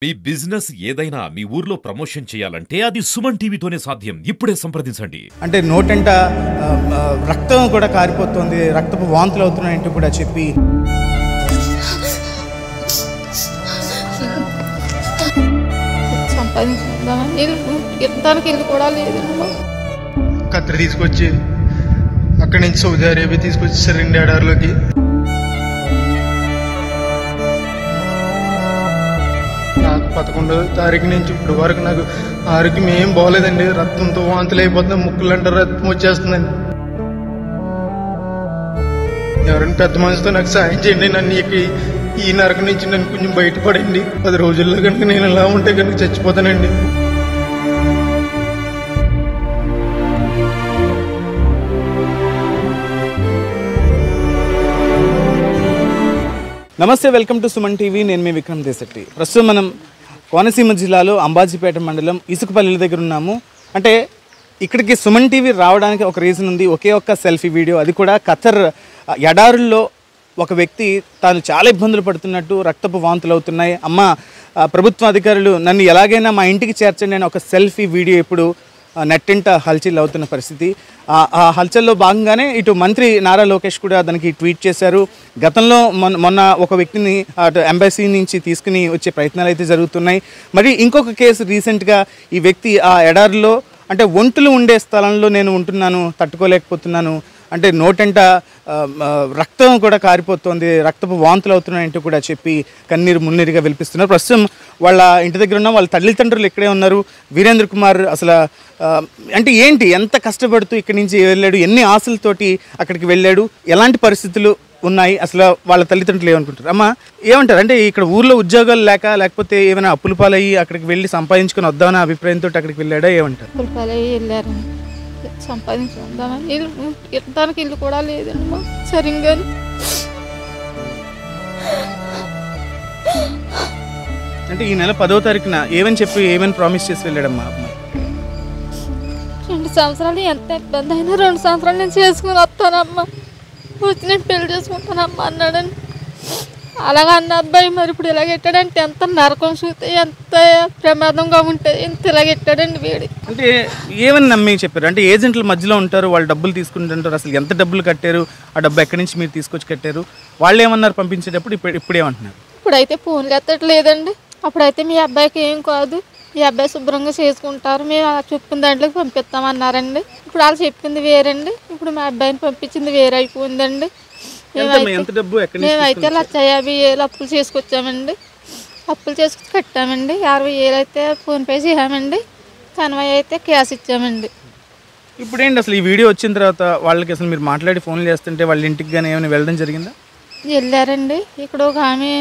మీ business ఏదైనా మీ ఊర్లో promotion చేయాలంటే అది సుమన్ టీవీతోనే సాధ్యం. ఇప్పుడే సంప్రదించండి. అంటే నోటంట రక్తం కూడా కారిపోతుంది, రక్తపు వాంతులు అవుతున్నాయంటూ కూడా చెప్పి కత్తిరి తీసుకొచ్చి అక్కడి నుంచి సౌదీ అరేబియా తీసుకొచ్చేసారు ఎడారిలోకి. నాకు 11వ తారీఖు నుంచి ఇప్పుడు వరకు నాకు ఆరోగ్యం ఏం బాగోలేదండి. రక్తంతో వాంతులు అయిపోతుంది, ముక్కులంటే రక్తం వచ్చేస్తుందండి. ఎవరైనా పెద్ద మనసుతో నాకు సాయం చేయండి. నన్ను ఈ నరకం నుంచి నన్ను కొంచెం బయటపడండి. 10 రోజుల్లో కనుక నేను ఇలా ఉంటే కనుక చచ్చిపోతానండి. నమస్తే, వెల్కమ్ టు సుమన్ టీవీ. నేను మీ విక్రమ్ దేశెట్టి. ప్రస్తుతం మనం కోనసీమ జిల్లాలో అంబాజీపేట మండలం ఇసుకపల్లి దగ్గర ఉన్నాము. అంటే ఇక్కడికి సుమన్ టీవీ రావడానికి ఒక రీజన్ ఉంది, ఒకే ఒక్క సెల్ఫీ వీడియో. అది కూడా ఖతర్ ఎడారుల్లో ఒక వ్యక్తి తాను చాలా ఇబ్బందులు పడుతున్నట్టు, రక్తపు వాంతులు అవుతున్నాయి, అమ్మ ప్రభుత్వ అధికారులు నన్ను ఎలాగైనా మా ఇంటికి చేర్చండి అని ఒక సెల్ఫీ వీడియో ఇప్పుడు నెట్టింట హల్చల్ అవుతున్న పరిస్థితి. ఆ హల్చల్లో భాగంగానే ఇటు మంత్రి నారా లోకేష్ కూడా దానికి ట్వీట్ చేశారు. గతంలో మొన్న ఒక వ్యక్తిని అటు ఎంబసీ నుంచి తీసుకుని వచ్చే ప్రయత్నాలు అయితే జరుగుతున్నాయి. మరి ఇంకొక కేసు రీసెంట్గా ఈ వ్యక్తి ఆ ఎడారిలో అంటే ఒంటులు ఉండే స్థలంలో నేను ఉంటున్నాను, తట్టుకోలేకపోతున్నాను, అంటే నోటంట రక్తం కూడా కారిపోతుంది, రక్తపు వాంతులు అవుతున్నాయంటూ కూడా చెప్పి కన్నీరు మున్నీరుగా వెలిపిస్తున్నారు. ప్రస్తుతం వాళ్ళ ఇంటి దగ్గర ఉన్న వాళ్ళ తల్లిదండ్రులు ఇక్కడే ఉన్నారు. వీరేంద్ర కుమార్ అసలు అంటే ఏంటి, ఎంత కష్టపడుతూ ఇక్కడి నుంచి వెళ్ళాడు, ఎన్ని ఆశలతోటి అక్కడికి వెళ్ళాడు, ఎలాంటి పరిస్థితులు ఉన్నాయి, అసలు వాళ్ళ తల్లిదండ్రులు ఏమనుకుంటారు? అమ్మ ఏమంటారు? అంటే ఇక్కడ ఊర్లో ఉద్యోగాలు లేకపోతే ఏమైనా అప్పుల పాలయ్యి అక్కడికి వెళ్ళి సంపాదించుకొని వద్దామనే అభిప్రాయంతో అక్కడికి వెళ్ళాడా, ఏమంటారు? అప్పుల పాలయ్యి వెళ్ళారు, సంపాదించుకుందామని. దానికి ఇల్లు కూడా లేదమ్మా సరిగ్గా. అంటే ఈ నెల 10వ తారీఖున ఏమని ప్రామిస్ చేసి వెళ్ళాడమ్మా? 2 సంవత్సరాలు ఎంత ఇబ్బంది అయినా 2 సంవత్సరాలు నేను చేసుకుని వస్తానమ్మా, వచ్చి నేను పెళ్లి చేసుకుంటానమ్మా అన్నాడని. అలాగా అన్న అబ్బాయి మరి ఇప్పుడు ఇలాగెట్టాడంటే ఎంత నరకం చూస్తే ఎంత ప్రమాదంగా ఉంటే ఎంత ఇలాగెట్టాడండి వీడి. అంటే ఏమని నమ్మి చెప్పారు? అంటే ఏజెంట్ల మధ్యలో ఉంటారు, వాళ్ళు డబ్బులు తీసుకుంటుంటారు, అసలు ఎంత డబ్బులు కట్టారు, ఆ డబ్బు ఎక్కడి నుంచి మీరు తీసుకొచ్చి కట్టారు, వాళ్ళు ఏమన్నారు పంపించేటప్పుడు, ఇప్పుడు ఏమంటున్నారు? ఇప్పుడైతే ఫోన్లు ఎత్తట్లేదండి. అప్పుడైతే మీ అబ్బాయికి ఏం కాదు, మీ అబ్బాయి శుభ్రంగా చేసుకుంటారు, మేము చెప్పిన దాంట్లోకి పంపిస్తామన్నారండి. ఇప్పుడు వాళ్ళు చెప్పింది వేరండి, ఇప్పుడు మా అబ్బాయిని పంపించింది వేరే అయిపోయిందండి. మేమైతే 1,50,000 అప్పులు చేసుకొచ్చామండి, అప్పులు చేసుకొచ్చి కట్టామండి. 60,000 అయితే ఫోన్పే చేయామండి, 80 అయితే క్యాష్ ఇచ్చామండి. ఇప్పుడు ఏంటి అసలు ఈ వీడియో వచ్చిన తర్వాత వాళ్ళకి అసలు మీరు మాట్లాడి ఫోన్లు చేస్తుంటే వాళ్ళ ఇంటికి కానీ ఏమైనా వెళ్ళడం జరిగిందా? వెళ్ళారండి. ఇక్కడ ఒక ఆమె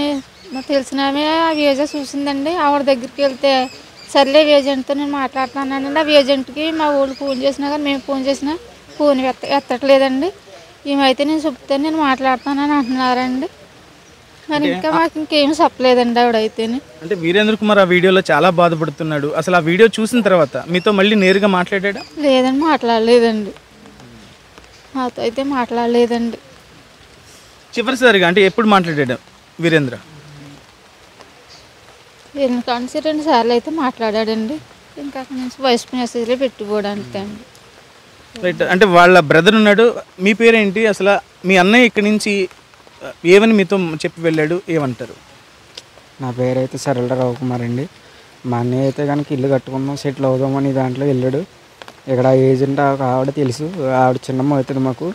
తెలిసిన ఆమె ఆ ఏజెంట్ చూసిందండి. ఆవిడ దగ్గరికి వెళ్తే సర్లే ఏజెంట్తో నేను మాట్లాడుతున్నానండి. ఆ ఏజెంట్కి మా ఊళ్ళు ఫోన్ చేసినా కానీ మేము ఫోన్ చేసినా ఫోన్ ఎత్తట్లేదండి. ఏమైతే నేను చెప్తాను, నేను మాట్లాడుతానని అంటున్నారండి. మరి ఇంకా మాకు ఇంకేం చెప్పలేదండి ఆవిడైతేనే. అంటే వీరేంద్ర కుమార్ ఆ వీడియోలో చాలా బాధపడుతున్నాడు. అసలు ఆ వీడియో చూసిన తర్వాత మీతో మళ్ళీ నేరుగా మాట్లాడా? లేదండి, మాట్లాడలేదండి, మాతో అయితే మాట్లాడలేదండి. చివరిసారిగా అంటే ఎప్పుడు మాట్లాడాడు వీరేంద్ర? ఎందుకంటే 2 సార్లు అయితే మాట్లాడాడండి. ఇంకా అక్కడి నుంచి వాయిస్ మెసేజ్లో పెట్టుకోవడానికి అండి. రైట్. అంటే వాళ్ళ బ్రదర్ ఉన్నాడు. మీ పేరేంటి? అసలు మీ అన్నయ్య ఇక్కడి నుంచి ఏమని మీతో చెప్పి వెళ్ళాడు, ఏమంటారు? నా పేరు అయితే సరళ రవికుమార్ అండి. మా అన్నయ్య అయితే కనుక ఇల్లు కట్టుకుందాం, సెటిల్ అవుదామని దాంట్లో వెళ్ళాడు. ఇక్కడ ఏజెంట్ ఆవిడ తెలుసు, ఆవిడ చిన్నమ్మ అవుతుంది మాకు.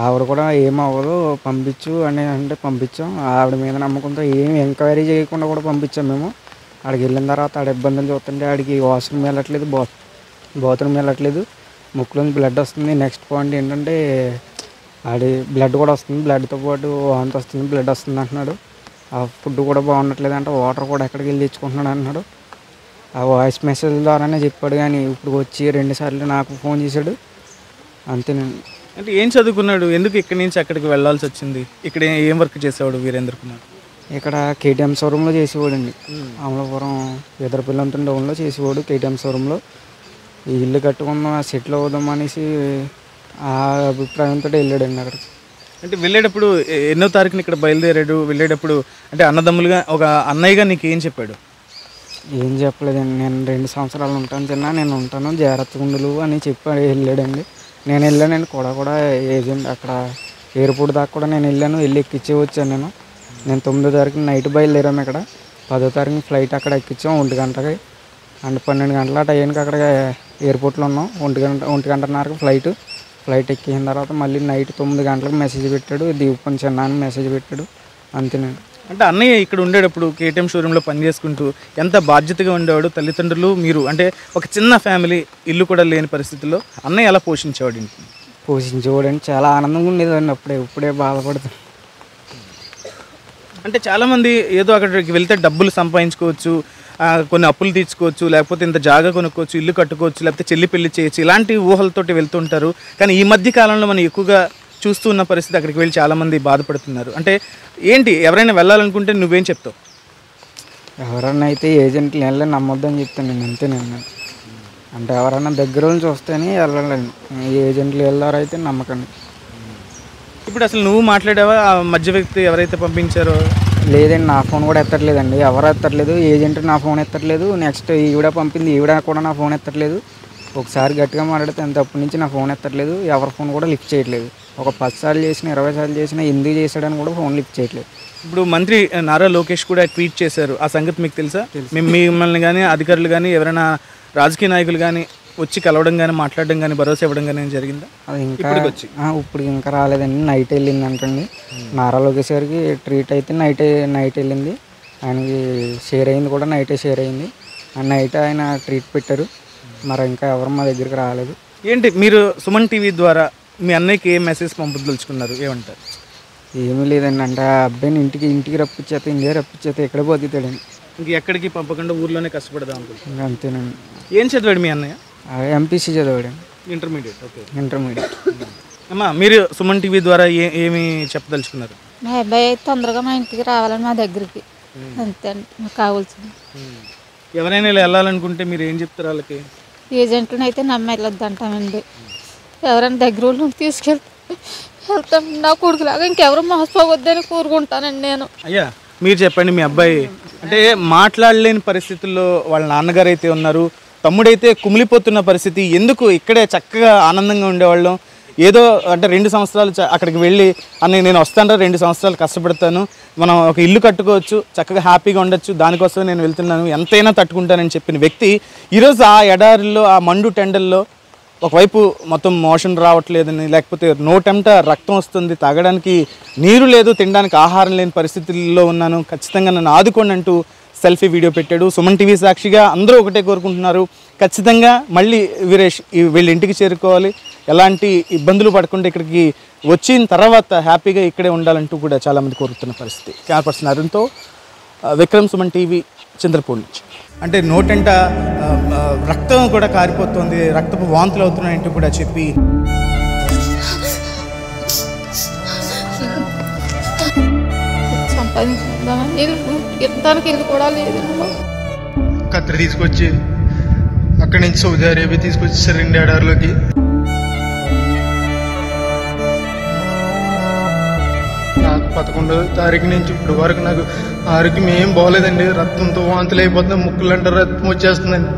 ఆవిడ కూడా ఏమవ్వదు పంపించు అని అంటే పంపించాం. ఆవిడ మీద నమ్మకంతో ఏమి ఎంక్వైరీ చేయకుండా కూడా పంపించాం మేము. ఆడికి వెళ్ళిన తర్వాత ఆడ ఇబ్బందులు చూస్తుంటే ఆడికి వాష్రూమ్ వెళ్ళట్లేదు, బాత్రూమ్ వెళ్ళట్లేదు, ముక్కులోంచి బ్లడ్ వస్తుంది. నెక్స్ట్ పాయింట్ ఏంటంటే ఆడి బ్లడ్ కూడా వస్తుంది, బ్లడ్తో పాటు వాంతి వస్తుంది, బ్లడ్ వస్తుంది అంటున్నాడు. ఆ ఫుడ్ కూడా బాగుండట్లేదు అంటే, వాటర్ కూడా ఎక్కడికి వెళ్ళి తెచ్చుకుంటున్నాడు అంటున్నాడు. ఆ వాయిస్ మెసేజ్ ద్వారానే చెప్పాడు, కానీ ఇప్పుడు వచ్చి 2 సార్లు నాకు ఫోన్ చేశాడు, అంతేనండి. అంటే ఏం చదువుకున్నాడు, ఎందుకు ఇక్కడి నుంచి అక్కడికి వెళ్ళాల్సి వచ్చింది? ఇక్కడ ఏం వర్క్ చేసేవాడు వీరేంద్ర కుమార్? ఇక్కడ కేటీఎం షోరూంలో చేసేవాడు అండి. అమలాపురం ఎదరపిల్లంతం డౌన్లో చేసేవాడు కేటీఎం షోరూంలో. ఈ ఇల్లు కట్టుకుందాం, సెటిల్ అవుదాం అనేసి ఆ అభిప్రాయంతో వెళ్ళాడండి అక్కడికి. అంటే వెళ్ళేటప్పుడు ఎన్నో తారీఖున ఇక్కడ బయలుదేరాడు? వెళ్ళేటప్పుడు అంటే అన్నదమ్ములుగా ఒక అన్నయ్యగా నీకు ఏం చెప్పాడు? ఏం చెప్పలేదండి. నేను 2 సంవత్సరాలు ఉంటాను చిన్న, నేను ఉంటాను జాగ్రత్తగా ఉండు అని చెప్పి వెళ్ళాడండి. నేను వెళ్ళానండి కూడా ఏజెంట్ అక్కడ ఎయిర్పోర్ట్ దాకా కూడా నేను వెళ్ళి ఎక్కించే వచ్చాను. నేను 9వ తారీఖు నైట్ బయలుదేరాము. ఇక్కడ 10వ తారీఖు ఫ్లైట్ అక్కడ ఎక్కించాం 1 గంటకి అండ్ 12 గంటల టైంకి అక్కడ ఎయిర్పోర్ట్లో ఉన్నాం. 1 గంటన్నరకు ఫ్లైట్ ఎక్కిన తర్వాత మళ్ళీ నైట్ 9 గంటలకు మెసేజ్ పెట్టాడు, దీపం చిన్న అని మెసేజ్ పెట్టాడు. అంతేనండి. అంటే అన్నయ్య ఇక్కడ ఉండేటప్పుడు కేటీఎం షోరూంలో పనిచేసుకుంటూ ఎంత బాధ్యతగా ఉండేవాడు, తల్లిదండ్రులు మీరు అంటే ఒక చిన్న ఫ్యామిలీ, ఇల్లు కూడా లేని పరిస్థితుల్లో అన్నయ్య ఎలా పోషించేవాడు ఇంటిని? పోషించేవాడండి. చాలా ఆనందంగా ఉండేదండి. ఇప్పుడే బాధపడుతుంది. అంటే చాలామంది ఏదో అక్కడికి వెళ్తే డబ్బులు సంపాదించుకోవచ్చు, కొన్ని అప్పులు తీర్చుకోవచ్చు, లేకపోతే ఇంత జాగా కొనుక్కోవచ్చు, ఇల్లు కట్టుకోవచ్చు, లేకపోతే చెల్లి పెళ్లి చేయొచ్చు, ఇలాంటి ఊహలతోటి వెళ్తుంటారు. కానీ ఈ మధ్య కాలంలో మనం ఎక్కువగా చూస్తూ ఉన్న పరిస్థితి అక్కడికి వెళ్ళి చాలామంది బాధపడుతున్నారు. అంటే ఏంటి, ఎవరైనా వెళ్ళాలనుకుంటే నువ్వేం చెప్తావు? ఎవరన్నా అయితే ఏజెంట్లు వెళ్ళని నమ్మొద్దని చెప్తాను నేను. అంతేనండి. అంటే ఎవరన్నా దగ్గర నుంచి వస్తేనే వెళ్ళాలండి. ఏజెంట్లు వెళ్ళారైతే నమ్మకండి. ఇప్పుడు అసలు నువ్వు మాట్లాడావా ఆ మధ్య వ్యక్తి ఎవరైతే పంపించారో? లేదండి, నా ఫోన్ కూడా ఎత్తట్లేదండి. ఎవరు ఎత్తట్లేదు. ఏజెంట్ నా ఫోన్ ఎత్తట్లేదు. నెక్స్ట్ ఈవిడ పంపింది, ఈవిడ కూడా నా ఫోన్ ఎత్తట్లేదు. ఒకసారి గట్టిగా మాట్లాడితే అంతప్పటి నుంచి నా ఫోన్ ఎత్తట్లేదు. ఎవరి ఫోన్ కూడా లిఫ్ట్ చేయట్లేదు. ఒక 10 సార్లు చేసినా 20 సార్లు చేసినా ఎందుకు చేశాడని కూడా ఫోన్ లిఫ్ట్ చేయట్లేదు. ఇప్పుడు మంత్రి నారా లోకేష్ కూడా ట్వీట్ చేశారు. ఆ సంగతి మీకు తెలుసా? మిమ్మల్ని కానీ అధికారులు కానీ ఎవరైనా రాజకీయ నాయకులు కానీ వచ్చి కలవడం కానీ మాట్లాడడం కానీ భరోసా ఇవ్వడం కానీ జరిగిందా? అది ఇప్పుడు ఇంకా రాలేదండి. నైట్ వెళ్ళింది అంటండి. నారా లోకేష్ గారికి ట్రీట్ అయితే నైట్ వెళ్ళింది. ఆయనకి షేర్ అయింది కూడా నైటే షేర్ అయింది. నైట్ ఆయన ట్రీట్ పెట్టారు. మరి ఇంకా ఎవరు మా దగ్గరికి రాలేదు. ఏంటి మీరు సుమన్ టీవీ ద్వారా మీ అన్నయ్యకి ఏ మెసేజ్ పంపదలుచుకున్నారు? ఏమంటారు? ఏమీ లేదండి. అంటే ఆ అబ్బాయిని ఇంటికి రప్పించేస్తే ఇండియా రప్పించేస్తే ఎక్కడ బతుకుతాడండి. ఇంక ఎక్కడికి పంపకుండా ఊర్లోనే కష్టపడదాం అనుకుంటున్నాను. అంతేనండి. ఏం చదివాడు మీ అన్నయ్య? ఎంపీసీ చదివాడండి. ఇంటర్మీడియట్. Okay, intermediate. అమ్మా మీరు సుమన్ టీవీ ద్వారా ఏమి చెప్పదలుచుకున్నారు? మా అబ్బాయి తొందరగా మా ఇంటికి రావాలని మా దగ్గరికి, అంతే అండి మాకు కావాల్సింది. ఎవరైనా ఇలా వెళ్ళాలనుకుంటే మీరు ఏం చెప్తారు వాళ్ళకి? ఏజెంట్లను అయితే నమ్మి వెళ్ళొద్దు అంటామండి. ఎవరైనా దగ్గర వాళ్ళు వెళ్తాం. నా కొడుకులాగా ఇంకెవరు మోసపోవద్దని కోరుకుంటానండి నేను. అయ్యా మీరు చెప్పండి, మీ అబ్బాయి అంటే మాట్లాడలేని పరిస్థితుల్లో వాళ్ళ నాన్నగారు అయితే ఉన్నారు, తమ్ముడైతే కుమిలిపోతున్న పరిస్థితి. ఎందుకు ఇక్కడే చక్కగా ఆనందంగా ఉండేవాళ్ళం, ఏదో అంటే 2 సంవత్సరాలు అక్కడికి వెళ్ళి అని నేను వస్తాను 2 సంవత్సరాలు కష్టపడతాను, మనం ఒక ఇల్లు కట్టుకోవచ్చు, చక్కగా హ్యాపీగా ఉండొచ్చు, దానికోసమే నేను వెళ్తున్నాను, ఎంతైనా తట్టుకుంటానని చెప్పిన వ్యక్తి ఈరోజు ఆ ఎడారిలో ఆ మండు టెండల్లో ఒకవైపు మొత్తం మోషన్ రావట్లేదని, లేకపోతే నోటంట రక్తం వస్తుంది, తాగడానికి నీరు లేదు, తినడానికి ఆహారం లేని పరిస్థితుల్లో ఉన్నాను, ఖచ్చితంగా నన్ను ఆదుకోండి అంటూ సెల్ఫీ వీడియో పెట్టాడు. సుమన్ టీవీ సాక్షిగా అందరూ ఒకటే కోరుకుంటున్నారు, ఖచ్చితంగా మళ్ళీ వీరేష్ వీళ్ళ ఇంటికి చేరుకోవాలి, ఎలాంటి ఇబ్బందులు పడకుండా ఇక్కడికి వచ్చిన తర్వాత హ్యాపీగా ఇక్కడే ఉండాలంటూ కూడా చాలామంది కోరుతున్న పరిస్థితి. కెమెరా అరుణ్తో విక్రమ్, సుమన్ టీవీ, చంద్రపూర్ నుంచి. అంటే నోటంట రక్తం కూడా కారిపోతుంది, రక్తపు వాంతులు అవుతున్నాయంటూ కూడా చెప్పి సంపాదించుకుందామని ఇస్తానికి ఇల్లు కూడా లేదు. ఖత్తర్ తీసుకొచ్చి అక్కడి నుంచి సౌదీ అరేబియా తీసుకొచ్చేసారు 2 ఏడాదిలోకి. నాకు 11వ తారీఖు నుంచి ఇప్పుడు వరకు నాకు ఆరోగ్యం ఏం బాగోలేదండి. రక్తంతో వాంతులు అయిపోతుంది, ముక్కులంటే రక్తం వచ్చేస్తుందండి.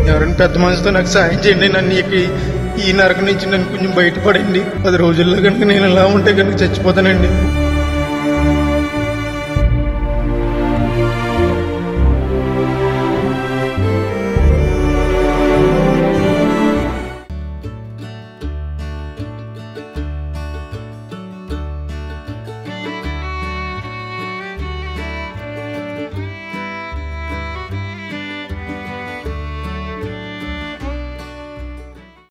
ఎవరైనా పెద్ద మనసుతో నాకు సాయం చేయండి, నన్ను ఈ నరకం నుంచి నన్ను కొంచెం బయటపడండి. 10 రోజుల్లో కనుక నేను ఇలా ఉంటే కనుక చచ్చిపోతానండి.